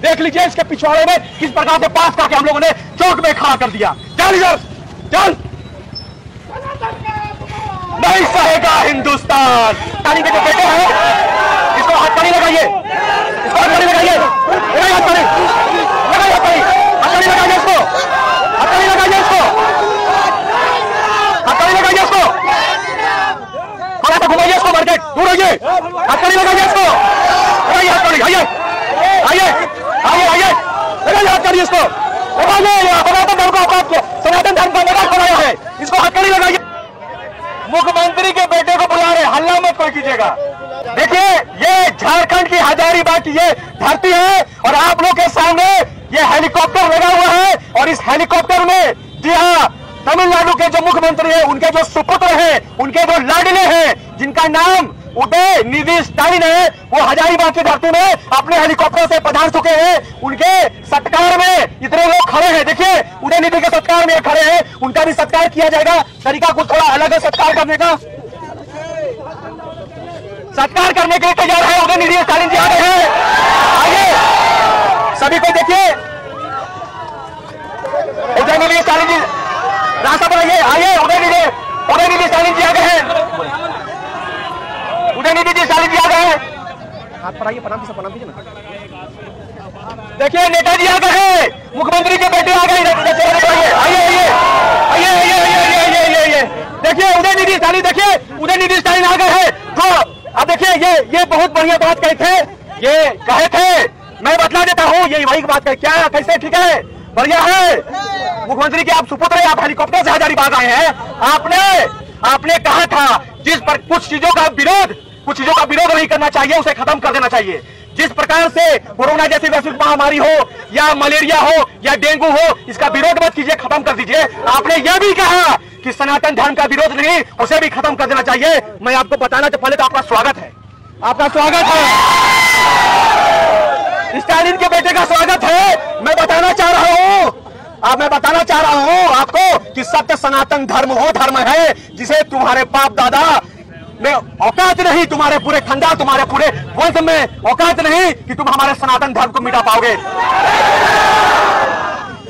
देख लीजिए इसके पिछवाड़े में किस प्रकार से पास करके हम लोगों ने चौक में खड़ा कर दिया। चल इधर चल, नहीं सहेगा हिंदुस्तान। ताली के जो बेटे हैं इसको हथकड़ी लगाइए, इसको हथकड़ी लगाइए, लगाइए हथकड़ी, लगाइए हथकड़ी, हथकड़ी लगाइए इसको, हथकड़ी लगाइए इसको, हथकड़ी लगाइए इसको, थोड़ा सा घुमाइए इसको, मार्केट दूर रहिए, हथकड़ी लगाइए इसको, लगाइए हथकड़ी, आइए आइए आइए आइए, लगाइए हथकड़ी इसको, लगाइए। सनातन धर्म का औकात को, सनातन धर्म का मजाक बनाया है, इसको हथकड़ी लगाइए। मुख्यमंत्री के बेटे को बुला रहे, हल्ला मत कोई कीजिएगा। देखिए ये झारखंड की हजारीबाग की ये धरती है और आप लोग के सामने ये हेलीकॉप्टर लगा हुआ है और इस हेलीकॉप्टर में जी हाँ तमिलनाडु के जो मुख्यमंत्री हैं, उनके जो सुपुत्र हैं, उनके जो लाडले हैं, जिनका नाम उदयनिधि स्टालिन है, वो हजारीबाग की धरती में अपने हेलीकॉप्टर से पधार चुके हैं। उनके सत्कार में इतने लोग खड़े हैं। देखिए उदयनिधि के सत्कार में खड़े हैं, उनका भी सत्कार किया जाएगा। तरीका कुछ थोड़ा अलग है सत्कार करने का। सत्कार करने के लिए तैयार है उदयनिधि स्टालिन जी आ रहे हैं। आइए सभी को देखिए, उदयनिधि स्टालिन जी रास्ता बनाइए। आइए उदयनिधि स्टालिन जी आ गए हैं, उदयनिधि जी स्टालिन जी आ गए हैं। हाथ पर आइए, प्रणाम कीजिए ना। देखिए नेताजी आ गए हैं, मुख्यमंत्री के बेटे आ गए। आइए आइए आइए आइए आइए, देखिए उदयनिधि स्टालिन, देखिए उदयनिधि स्टालिन आ गए हैं। तो अब देखिए ये बहुत बढ़िया बात कहे थे, ये कहे थे, मैं बतला देता हूँ ये वही बात है। क्या कैसे ठीक है, बढ़िया है। मुख्यमंत्री के आप सुपुत्र हैं, आप हेलीकॉप्टर से हजारीबाग आए हैं। आपने कहा था जिस पर कुछ चीजों का विरोध नहीं करना चाहिए, उसे खत्म कर देना चाहिए। जिस प्रकार से कोरोना जैसी वैश्विक महामारी हो या मलेरिया हो या डेंगू हो, इसका विरोध मत कीजिए, खत्म कर दीजिए। आपने यह भी कहा कि सनातन धर्म का विरोध नहीं, उसे भी खत्म कर देना चाहिए। मैं आपको बताना तो पहले तो आपका स्वागत है, आपका स्वागत है, स्टालिन के बेटे का स्वागत है। मैं बताना चाह रहा हूं आपको कि सत्य सनातन धर्म वो धर्म है जिसे तुम्हारे बाप दादा में औकात नहीं, तुम्हारे पूरे खानदान, तुम्हारे पूरे वंश में औकात नहीं कि तुम हमारे सनातन धर्म को मिटा पाओगे।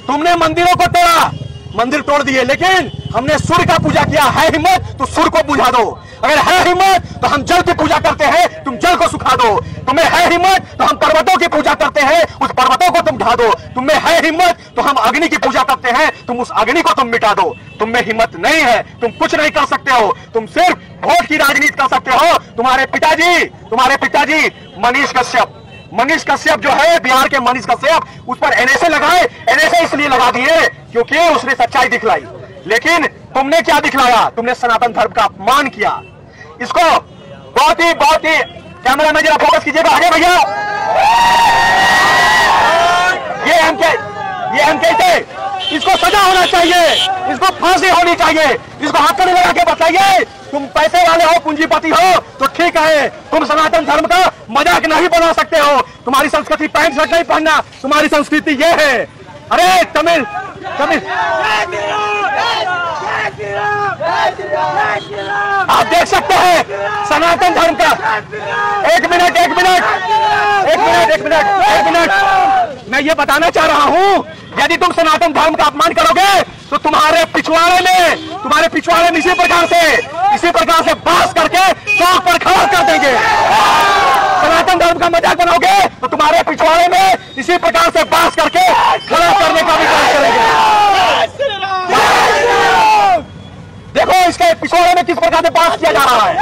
तुमने मंदिरों को तोड़ा, मंदिर तोड़ दिए, लेकिन हमने सूर्य का पूजा किया। है हिम्मत तो सूर्य को बुझा दो, अगर है हिम्मत तो हम जल की पूजा करते हैं, तुम जल को सुखा दो। तुम्हें है हिम्मत तो हम पर्वतों की पूजा करते हैं, उस पर्वतों को तुम ढा दो। तुम्हें है हिम्मत तो हम अग्नि की पूजा करते हैं, तुम उस अग्नि को तुम मिटा दो। तुम्हें हिम्मत नहीं है, तुम कुछ नहीं कर सकते हो, तुम सिर्फ वोट की राजनीति कर सकते हो। तुम्हारे पिताजी मनीष कश्यप जो है, बिहार के मनीष कश्यप, उस पर एनएसए लगाए। एनएसए इसलिए लगा दिए क्योंकि उसने सच्चाई दिखलाई, लेकिन तुमने क्या दिखलाया? तुमने सनातन धर्म का अपमान किया। इसको बहुत ही कैमरा में जरा फोकस कीजिएगा, आगे भैया। ये हम कहते, इसको सजा होना चाहिए, इसको फांसी होनी चाहिए, इसको हाथ में लगा के बताइए। तुम पैसे वाले हो, पूंजीपति हो तो ठीक है, तुम सनातन धर्म का मजाक नहीं बना सकते हो। तुम्हारी संस्कृति पैंट शर्ट नहीं पहनना, तुम्हारी संस्कृति ये है। अरे तमिल आप देख सकते हैं सनातन धर्म का। एक मिनट मैं ये बताना चाह रहा हूं, यदि तुम सनातन धर्म का अपमान करोगे तो तुम्हारे पिछवाड़े में इसी प्रकार से बास करके चौक पर खड़ा कर देंगे। सनातन धर्म का मजाक बनाओगे तो तुम्हारे पिछवाड़े में इसी प्रकार से बास करके खड़ा करने का भी काम करेंगे। देखो इसके पिछवाड़े में किस प्रकार से बास किया जा रहा है,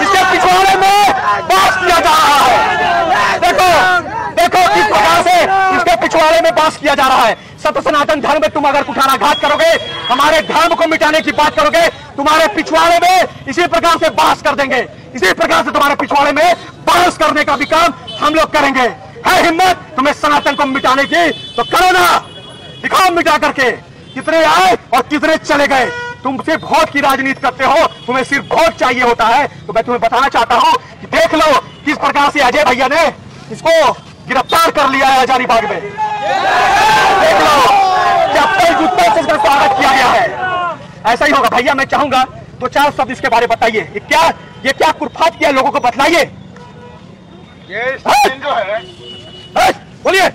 इसके पिछवाड़े में बास किया जा रहा है। देखो किस प्रकार से इसके पिछवाड़े में बास किया जा रहा है। सत्य सनातन धर्म में तुम अगर कुठाराघात करोगे, हमारे धर्म को मिटाने की बात करोगे, तुम्हारे पिछवाड़े में इसी प्रकार से बास कर देंगे। इसी प्रकार से तुम्हारे पिछवाड़े में बास करने का भी काम हम लोग करेंगे। है हिम्मत तुम्हें सनातन को मिटाने की तो करो ना, दिखाओ मिटा करके। कितने आए और कितने चले गए। तुम सिर्फ वोट की राजनीति करते हो, तुम्हें सिर्फ वोट चाहिए होता है। तो मैं तुम्हें बताना चाहता हूं कि देख लो किस प्रकार से अजय भैया ने इसको गिरफ्तार कर लिया है हजारीबाग में। देख लो चप्पल जूते से इसका स्वागत किया गया है। ऐसा ही होगा भैया। मैं चाहूंगा तो चार शब्द इसके बारे में बताइए, ये क्या कुर्फात किया, लोगों को बतलाइए। ये जो है, बोलिए।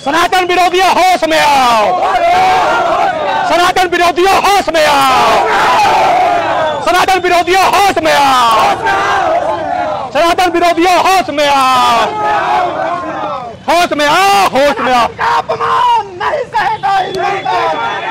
सनातन विरोधियों होश में आओ, सनातन विरोधियों होश में आओ, सनातन विरोधियों होश में आओ, सनातन विरोधियों होश में आओ, होश में आओ, होश में आओ। अपमान नहीं सहेगा हिंदुस्तान,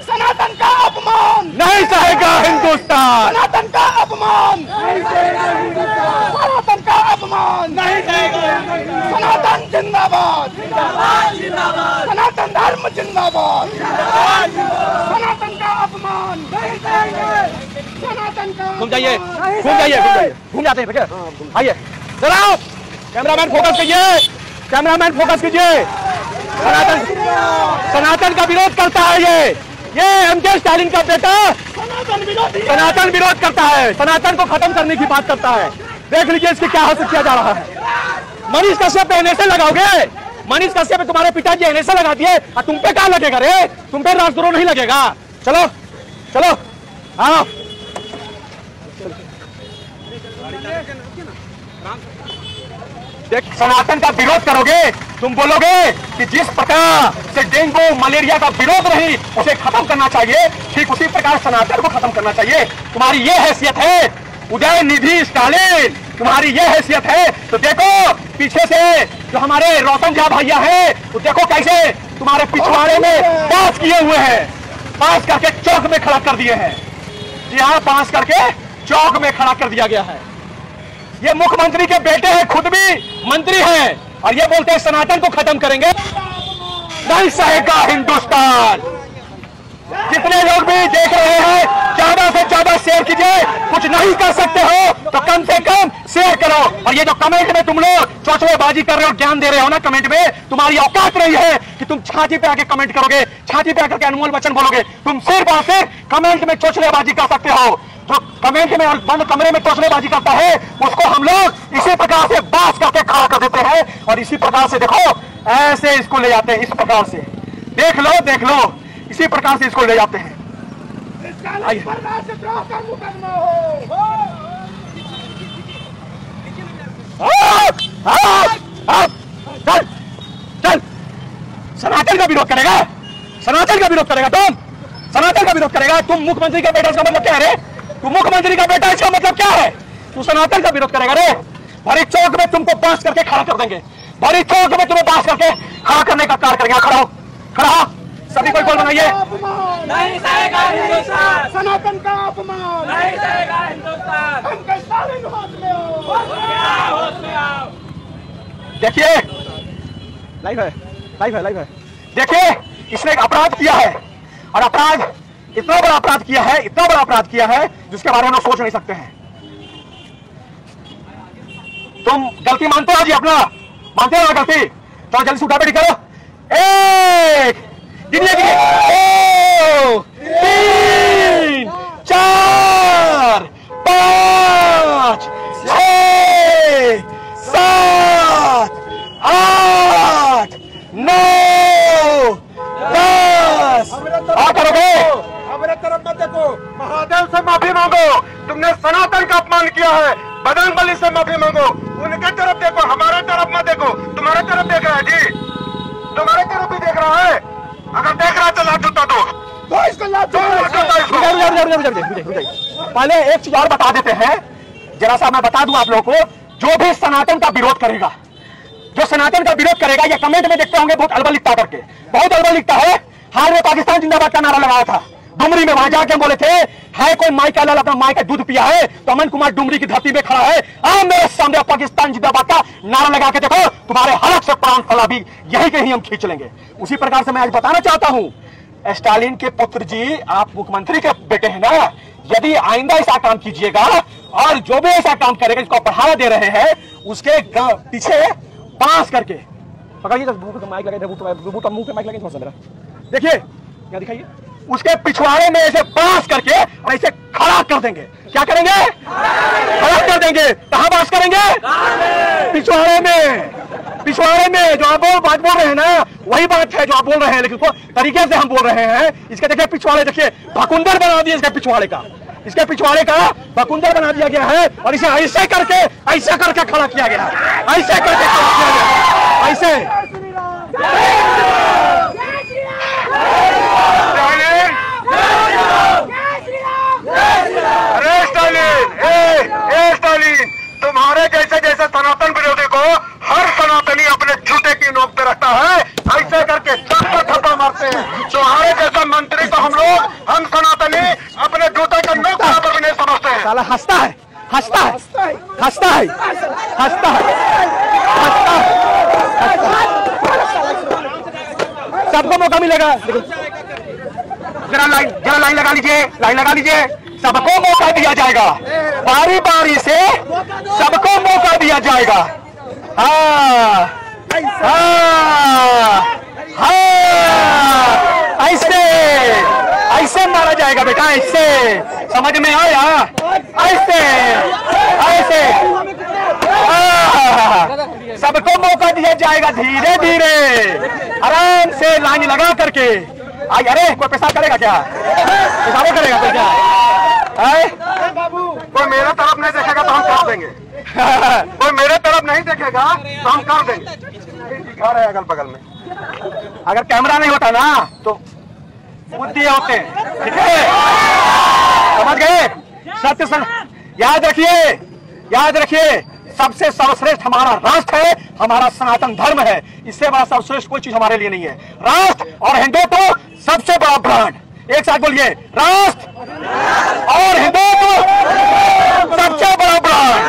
सनातन का अपमान नहीं सहेगा हिंदुस्तान, सनातन का अपमान नहीं सहेगा हिंदुस्तान, सनातन का अपमान नहीं सहेगा हिंदुस्तान, सनातन जिंदाबाद जिंदाबाद जिंदाबाद, सनातन धर्म जिंदाबाद जिंदाबाद जिंदाबाद, सनातन का अपमान नहीं सहेंगे, सनातन का घूम जाइए, घूम जाइए, घूम जाइए, घूम जाते हैं भैया, आइए जरा कैमरामैन फोकस कीजिए, कैमरामैन फोकस कीजिए। सनातन का विरोध करता है ये एमके स्टालिन का बेटा सनातन विरोध करता है, सनातन को खत्म करने की बात करता है। देख लीजिए इसकी क्या हासिल किया जा रहा है। मनीष कश्यप पे एनएसए लगाओगे, मनीष कश्यप पे तुम्हारे पिताजी एनएसए लगा दिए और तुम पे क्या लगेगा रे, तुम पे राजद्रोह नहीं लगेगा। चलो चलो आओ, देख सनातन का विरोध करोगे, तुम बोलोगे कि जिस प्रकार से डेंगू मलेरिया का विरोध नहीं उसे खत्म करना चाहिए, ठीक उसी प्रकार सनातन को खत्म करना चाहिए। तुम्हारी ये हैसियत है उदयनिधि स्टालिन, तुम्हारी ये हैसियत है तो देखो पीछे से जो हमारे रोशन झा भैया है वो देखो कैसे तुम्हारे पिछवाड़े में पास किए हुए हैं, पास करके चौक में खड़ा कर दिए हैं। यहाँ पास करके चौक में खड़ा कर दिया गया है। ये मुख्यमंत्री के बेटे हैं, खुद भी मंत्री हैं और ये बोलते हैं सनातन को खत्म करेंगे। नहीं सहेगा हिंदुस्तान। जितने लोग भी देख रहे हैं ज्यादा से ज्यादा शेयर कीजिए, कुछ नहीं कर सकते हो तो कम से कम शेयर करो। और ये जो कमेंट में तुम लोग चौचलेबाजी कर रहे हो, ज्ञान दे रहे हो ना कमेंट में, तुम्हारी औकात नहीं है कि तुम छाती पे आके कमेंट करोगे, छाती पे आकर अनमोल वचन बोलोगे। तुम सिर्फ और सिर्फ कमेंट में चौचलेबाजी कर सकते हो। जो कमेंट में और बंद कमरे में चौचलेबाजी करता है उसको हम लोग इसी प्रकार से बास करके खड़ा कर देते हैं और इसी प्रकार से देखो ऐसे इसको ले जाते हैं, इस प्रकार से देख लो इसी प्रकार से इसको ले जाते हैं। चल चल, सनातन का विरोध करेगा, सनातन का विरोध करेगा, तुम सनातन का विरोध करेगा। तुम मुख्यमंत्री का बेटा, इसका मतलब क्या है रे? तू मुख्यमंत्री का बेटा, इसका मतलब क्या है? तू सनातन का विरोध करेगा रे? भरी चौक में तुमको बांस करके खड़ा कर देंगे, भरी चौक में तुम्हें बांस करके खड़ा करने का कार्य करेंगे। खड़ा हो, खड़ा हो, सभी कोई बोल बनाइए। नहीं सहेगा हिंदुस्तान, सनातन का अपमान नहीं सहेगा हिंदुस्तान, हमके स्टालिन होश में आओ। देखिए लाइव है, लाइव है, लाइव है। देखिए इसने एक अपराध किया है और अपराध इतना बड़ा अपराध किया है, इतना बड़ा अपराध किया है जिसके बारे में हम सोच नहीं सकते हैं। तुम गलती मानते हो जी, अपना मानते हो ना गलती? तो जल्दी से उठा बैठी करो। एक गिनिए, 2 3 4 5 6 7 8 9 10। और करोगे? हमारे तरफ मत देखो, महादेव से माफी मांगो, तुमने सनातन का अपमान किया है। बजरंग बली से माफी मांगो, उनके तरफ देखो, हमारे तरफ मत देखो। तुम्हारे तरफ देख रहा है जी, तुम्हारे तरफ भी देख रहा है। अगर देख रहा है तो लात जूता दो इसको, लात पहले एक चीज और बता देते हैं, जरा सा मैं बता दूं आप लोगों को। जो भी सनातन का विरोध करेगा, जो सनातन का विरोध करेगा, ये कमेंट में देखते होंगे बहुत अड़बड़ लिखता करके, बहुत अड़बड़ लिखता है। हाल में पाकिस्तान जिंदाबाद का नारा लगाया था डुमरी में, वहां जाके बोले थे है कोई माई का लाल अपना माई का दूध पिया है, तो अमन कुमार डुमरी की धरती में खड़ा है। आप मेरे सामने पाकिस्तान जिंदाबाद का नारा लगा के देखो, तुम्हारे हलक से प्राण फला भी यही कहीं हम खींच लेंगे। उसी प्रकार से मैं आज बताना चाहता हूं, स्टालिन के पुत्र जी, आप मुख्यमंत्री के बेटे हैं ना, यदि आइंदा ऐसा काम कीजिएगा और जो भी ऐसा काम करेगा जिसको बढ़ावा दे रहे हैं उसके पीछे बांस करके पकड़िए, माइक लगे, मुंह पे माइक लगे थोड़ा सा मेरा, देखिए यहाँ दिखाइए, उसके पिछवाड़े में ऐसे बांस करके और ऐसे खड़ा कर देंगे। क्या करेंगे? खड़ा कर देंगे। कहां बांस करेंगे? पिछवाड़े में, पिछवाड़े में। जो आप बात बोल रहे हैं ना वही बात है जो आप बोल रहे हैं, लेकिन उसको तरीके से हम बोल रहे हैं। इसके देखिए पिछवाड़े, देखिए भकुंदर बना दिया इसके पिछवाड़े का, इसके पिछवाड़े का भकुंदर बना दिया गया है और इसे ऐसे करके खड़ा किया गया, ऐसे करके खड़ा किया गया, ऐसे अरे स्टालिन, ए स्टालिन, तुम्हारे जैसे जैसे सनातन विरोधी को हर सनातनी अपने जूते की नोक पे रखता है, ऐसे करके थप्पा मारते हैं। तुम्हारे जैसा मंत्री को हम सनातनी अपने जूते का नोक बराबर भी नहीं समझते हैं। साला हंसता है, हंसता है, हंसता है, हंसता है, हंसता है। सबको मौका मिलेगा। जरा लाइन लगा लीजिए, लाइन लगा लीजिए। सबको मौका दिया जाएगा, बारी बारी से सबको मौका दिया जाएगा। हाँ हाँ हाँ, ऐसे ऐसे मारा जाएगा बेटा, ऐसे समझ में आया? ऐसे ऐसे सबको मौका दिया जाएगा, धीरे धीरे आराम से लाइन लगा करके। आई, अरे कोई पेशाब करेगा क्या? पेशाब करेगा कोई क्या? कोई मेरे तरफ नहीं देखेगा तो हम कर देंगे। कोई मेरे तरफ नहीं देखेगा तो हम कर देंगे। दिखा रहे अगल बगल में। अगर कैमरा नहीं होता ना तो बुद्धि होते, ठीक है? समझ गए? सत्य सन, याद रखिए, याद रखिए, सबसे सर्वश्रेष्ठ हमारा राष्ट्र है, हमारा सनातन धर्म है। इससे बड़ा सर्वश्रेष्ठ कोई चीज हमारे लिए नहीं है। राष्ट्र और हिंदुत्व सबसे बड़ा ब्रांड। एक साथ बोलिए, राष्ट्र और हिंदुत्व सबसे बड़ा ब्रांड।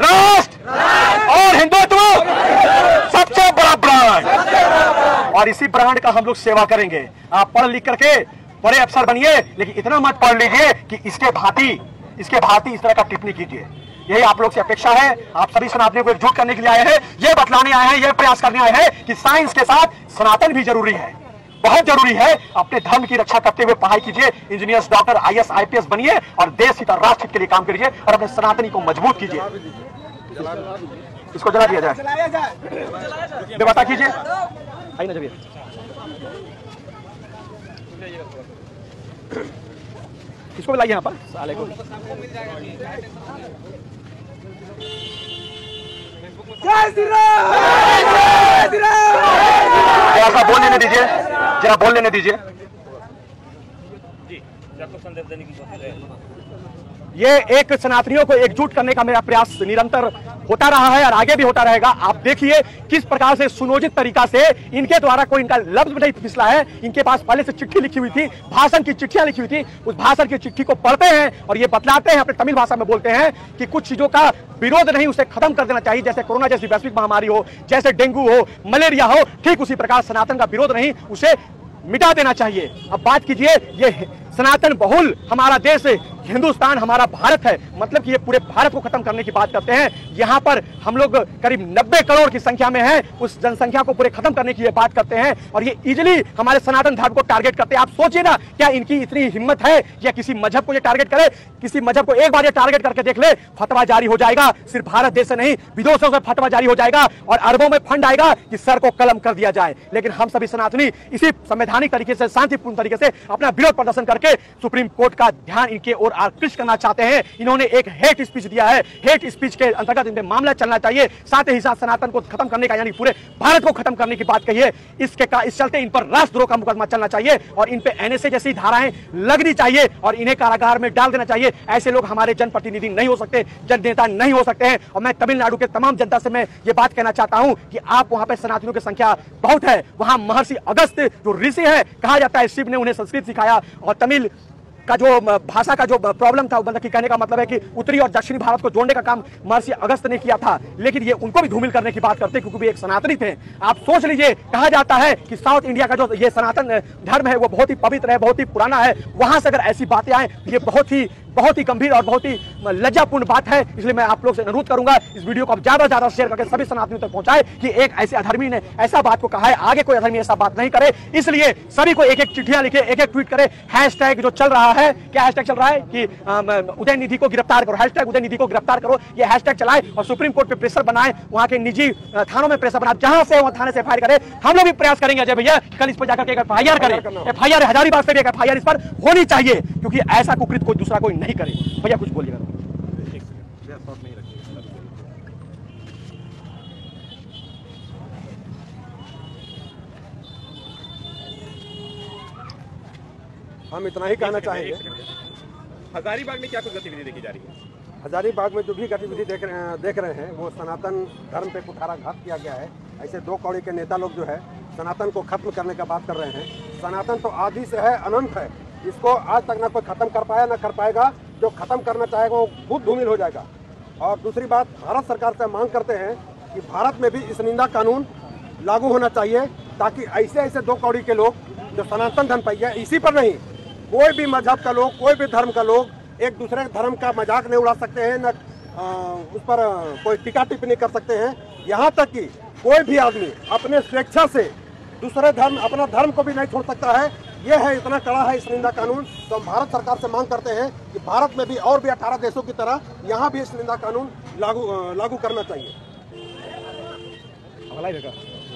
राष्ट्र और हिंदुत्व सबसे बड़ा ब्रांड, और इसी ब्रांड का हम लोग सेवा करेंगे। आप पढ़ लिख करके बड़े अफसर बनिए, लेकिन इतना मत पढ़ लीजिए कि इसके भांति इस तरह का टिप्पणी कीजिए। यही आप लोग से अपेक्षा है। आप सभी सनातनियों को एकजुट करने के लिए आए हैं, ये बतलाने आए हैं, ये प्रयास करने आए हैं कि साइंस के साथ सनातन भी जरूरी है, बहुत जरूरी है। अपने धर्म की रक्षा करते हुए पढ़ाई कीजिए, इंजीनियर्स, डॉक्टर, IAS, IPS बनिए और देश हित और राष्ट्र हित के लिए काम कीजिए और अपने सनातनी को मजबूत कीजिए। इसको जला दिया जाए, व्यवस्था कीजिए। आइए ना, जरिए इसको लाइए यहाँ पर, साले को। जय श्री राम, जय श्री राम। जरा बोल लेने दीजिए, जरा बोल लेने दीजिए। संदेश देने की कोशिश है। ये एक सनातनियों को एकजुट करने का मेरा प्रयास निरंतर होता रहा है और आगे भी होता रहेगा। आप देखिए किस प्रकार से सुनियोजित तरीका से इनके द्वारा कोई इनका लफ्ज नहीं फिसला है। इनके पास पहले से चिट्ठी लिखी हुई थी, भाषण की चिट्ठियां लिखी हुई थी। उस भाषण की चिट्ठी को पढ़ते हैं और ये बतलाते हैं, अपने तमिल भाषा में बोलते हैं कि कुछ चीजों का विरोध नहीं, उसे खत्म कर देना चाहिए। जैसे कोरोना जैसी वैश्विक महामारी हो, जैसे डेंगू हो, मलेरिया हो, ठीक उसी प्रकार सनातन का विरोध नहीं, उसे मिटा देना चाहिए। अब बात कीजिए, ये सनातन बहुल हमारा देश हिंदुस्तान हमारा भारत है, मतलब कि ये पूरे भारत को खत्म करने की बात करते हैं। यहाँ पर हम लोग करीब 90 करोड़ की संख्या में हैं, उस जनसंख्या को पूरे खत्म करने की ये बात करते हैं और ये इजिली हमारे सनातन धर्म को टारगेट करते हैं। आप सोचिए ना, क्या इनकी इतनी हिम्मत है या किसी मजहब को ये टारगेट करे? किसी मजहब को एक बार ये टारगेट करके देख ले, फतवा जारी हो जाएगा। सिर्फ भारत देश से नहीं, विदेशों से फतवा जारी हो जाएगा और अरबों में फंड आएगा कि सर को कलम कर दिया जाए। लेकिन हम सभी सनातनी इसी संवैधानिक तरीके से, शांतिपूर्ण तरीके से अपना विरोध प्रदर्शन करके सुप्रीम कोर्ट का ध्यान इनके ओर आकृष्ट करना चाहते हैं। इन्होंने एक हेट स्पीच दिया है, हेट स्पीच के अंतर्गत इनपे मामला चलना चाहिए। साथ ही साथ सनातन को खत्म करने का, यानी पूरे भारत को खत्म करने की बात कही है। इस चलते इन पर राष्ट्रद्रोह का मुकदमा चलना चाहिए और इन पे NSA जैसी धाराएं लगनी चाहिए और इन्हें कारागार में डाल देना चाहिए। ऐसे लोग हमारे जनप्रतिनिधि नहीं हो सकते, जन नेता नहीं हो सकते हैं। और मैं तमिलनाडु के तमाम जनता से मैं ये बात कहना चाहता हूं कि आप वहां पे सनातनियों की संख्या बहुत है। वहां महर्षि अगस्त जो ऋषि है, कहा जाता है शिव ने उन्हें संस्कृत सिखाया और तमिल का जो भाषा का जो प्रॉब्लम था, मतलब कि कहने का मतलब है कि उत्तरी और दक्षिणी भारत को जोड़ने का काम महर्षि अगस्त ने किया था। लेकिन ये उनको भी धूमिल करने की बात करते क्योंकि वे एक सनातनी थे। आप सोच लीजिए, कहा जाता है कि साउथ इंडिया का जो ये सनातन धर्म है वो बहुत ही पवित्र है, बहुत ही पुराना है। वहां से अगर ऐसी बातें आए, ये बहुत ही गंभीर और बहुत ही लज्जापूर्ण बात है। इसलिए मैं आप लोग से अनुरोध करूंगा, इस वीडियो को आप ज्यादा से ज्यादा शेयर करके सभी सनातनियों तक पहुंचाए कि एक ऐसे अधर्मी ने ऐसा बात को कहा है, आगे कोई अधर्मी ऐसा बात नहीं करे। इसलिए सभी को एक एक चिट्ठियां लिखे, एक एक ट्वीट करे। हैशटैग जो चल रहा है, क्या हैशटैग चल रहा है कि उदयनिधि को गिरफ्तार करो, हैशटैग उदयनिधि को गिरफ्तार करो, ये हैशटैग चलाए और सुप्रीम कोर्ट पे प्रेशर बनाए, वहां के निजी थानों में प्रेशर बनाए, जहां से वहां थाने से FIR करे। हम लोग भी प्रयास करेंगे अजय भैया, कल इस पर जाकर एक FIR करें। FIR हजारीबाग से भी एक FIR इस पर होनी चाहिए क्योंकि ऐसा कुकृत कोई दूसरा कोई नहीं करे। भैया कुछ बोलिएगा। हम इतना ही कहना चाहेंगे। हजारीबाग में क्या कुछ गतिविधि देखी जा रही है? हजारीबाग में जो भी गतिविधि देख रहे हैं वो सनातन धर्म पे कुठाराघात किया गया है। ऐसे दो कौड़ी के नेता लोग जो है सनातन को खत्म करने का बात कर रहे हैं। सनातन तो आदि से है, अनंत है, इसको आज तक ना कोई खत्म कर पाया ना कर पाएगा। जो खत्म करना चाहेगा वो खुद धूमिल हो जाएगा। और दूसरी बात, भारत सरकार से मांग करते हैं कि भारत में भी इस निंदा कानून लागू होना चाहिए, ताकि ऐसे दो कौड़ी के लोग जो सनातन धर्म पर, इसी पर नहीं, कोई भी मजहब का लोग, कोई भी धर्म का लोग एक दूसरे धर्म का मजाक नहीं उड़ा सकते हैं, न उस पर कोई टीका टिप्पणी कर सकते हैं। यहाँ तक कि कोई भी आदमी अपने स्वेच्छा से दूसरे धर्म, अपना धर्म को भी नहीं छोड़ सकता है। ये है, इतना कड़ा है इस निंदा कानून। तो हम भारत सरकार से मांग करते हैं कि भारत में भी और भी 18 देशों की तरह यहाँ भी इस निंदा कानून लागू करना चाहिए।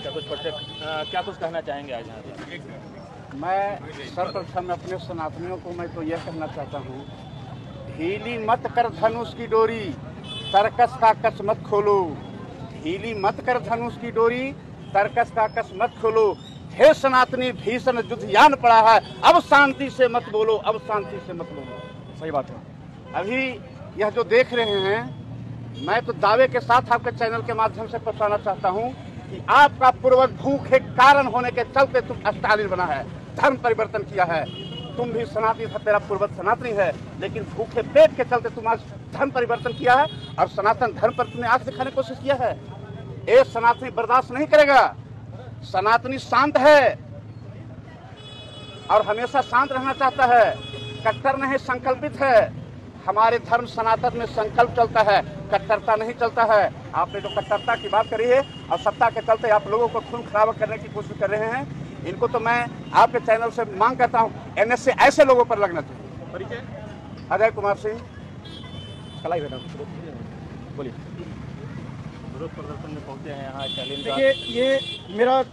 क्या कुछ कहना चाहेंगे आज यहाँ पे? मैं सर्वप्रथम अपने सनातनियों को मैं तो यह कहना चाहता हूँ, ढीली मत कर धनुष की डोरी, तरकस का कस मत खोलो। ढीली मत कर धनुष की डोरी, तरकस का कस मत खोलो। हे सनातनी, भीषण युद्धयान पड़ा है, अब शांति से मत बोलो, अब शांति से मत बोलो। सही बात है। अभी यह जो देख रहे हैं, मैं तो दावे के साथ आपके चैनल के माध्यम से बताना चाहता हूँ कि आपका पूर्वज भूखे कारण होने के चलते तुम स्टालिन बना है, धर्म परिवर्तन किया है। तुम भी सनातनी था, तेरा पूर्वज सनातनी है, लेकिन भूखे पेट के चलते तुम आज धर्म परिवर्तन किया है और सनातन धर्म पर तुमने आंख दिखाने की कोशिश किया है। ये सनातनी बर्दाश्त नहीं करेगा। सनातनी शांत है और हमेशा शांत रहना चाहता है, कट्टर नहीं संकल्पित है। हमारे धर्म सनातन में संकल्प चलता है, कट्टरता नहीं चलता है। आपने जो कट्टरता की बात करी है और सत्ता के चलते आप लोगों को खून खराबा करने की कोशिश कर रहे हैं, इनको तो मैं आपके चैनल से मांग करता हूं, एनएसए ऐसे लोगों पर लगना चाहिए। परिचय? अजय कुमार सिंह। कलाई बेटा बोलिए। विरोध प्रदर्शन में पहुंचे हैं यहाँ स्टालिन। देखिए, ये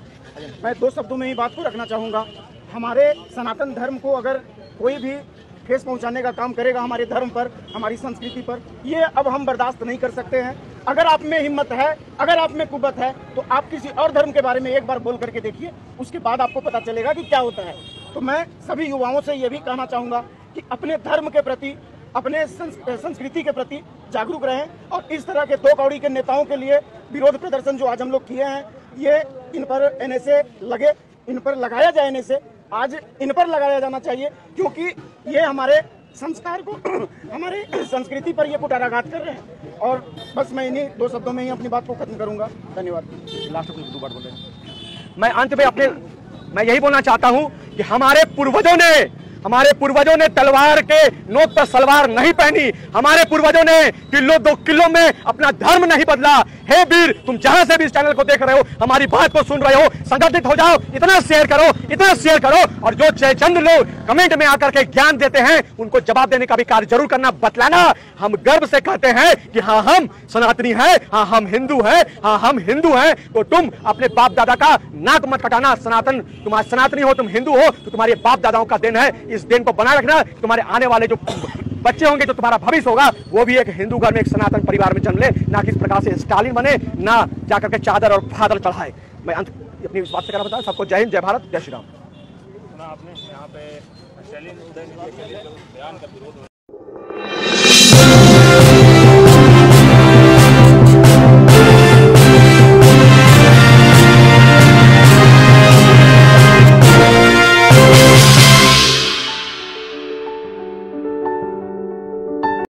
मैं 2 शब्दों में ही बात को रखना चाहूँगा। हमारे सनातन धर्म को अगर कोई भी ठेस पहुंचाने का काम करेगा हमारे धर्म पर, हमारी संस्कृति पर, ये अब हम बर्दाश्त नहीं कर सकते हैं। अगर आप में हिम्मत है, अगर आप में कुव्वत है, तो आप किसी और धर्म के बारे में एक बार बोल करके देखिए, उसके बाद आपको पता चलेगा कि क्या होता है। तो मैं सभी युवाओं से ये भी कहना चाहूँगा कि अपने धर्म के प्रति, अपने संस्कृति के प्रति जागरूक रहें और इस तरह के दो कौड़ी के नेताओं के लिए विरोध प्रदर्शन जो आज हम लोग किए हैं, ये इन पर एनएसए लगे, इन पर लगाया जाए एनएसए। आज इन पर लगाया जाना चाहिए, क्योंकि ये हमारे संस्कार को, हमारे संस्कृति पर ये कुठाराघात कर रहे हैं। और बस मैं इन्हीं 2 शब्दों में ही अपनी बात को खत्म करूंगा। धन्यवाद। लास्ट में 2 बार बोले। मैं अंत में मैं यही बोलना चाहता हूं कि हमारे पूर्वजों ने तलवार के नोक पर सलवार नहीं पहनी। हमारे पूर्वजों ने किलो 2 किलो में अपना धर्म नहीं बदला। हे वीर, तुम जहां से भी इस चैनल को देख रहे हो, हमारी बात को सुन रहे हो, संगठित हो जाओ, इतना शेयर करो और जो चंद लोग कमेंट में आकर के ज्ञान देते हैं उनको जवाब देने का भी कार्य जरूर करना, बतलाना। हम गर्व से कहते हैं कि हाँ हम सनातनी हैं, हाँ हम हिंदू हैं, तो तुम अपने बाप दादा का नाक मत कटाना। तुम सनातनी हो, तुम हिंदू हो, तो तुम्हारे बाप दादाओं का दिन है। इस दिन को बनाए रखना। तुम्हारे आने वाले जो बच्चे होंगे, जो तुम्हारा भविष्य होगा, वो भी एक हिंदू घर में, एक सनातन परिवार में जन्म ले, ना किस प्रकार से स्टालिन बने, ना जाकर के चादर और फादर चढ़ाए। मैं अंत अपनी इस बात से कहना बता, सबको जय हिंद, जय भारत, जय श्री राम। सुना आपने यहाँ पे स्टालिन उदय बयान का विरोध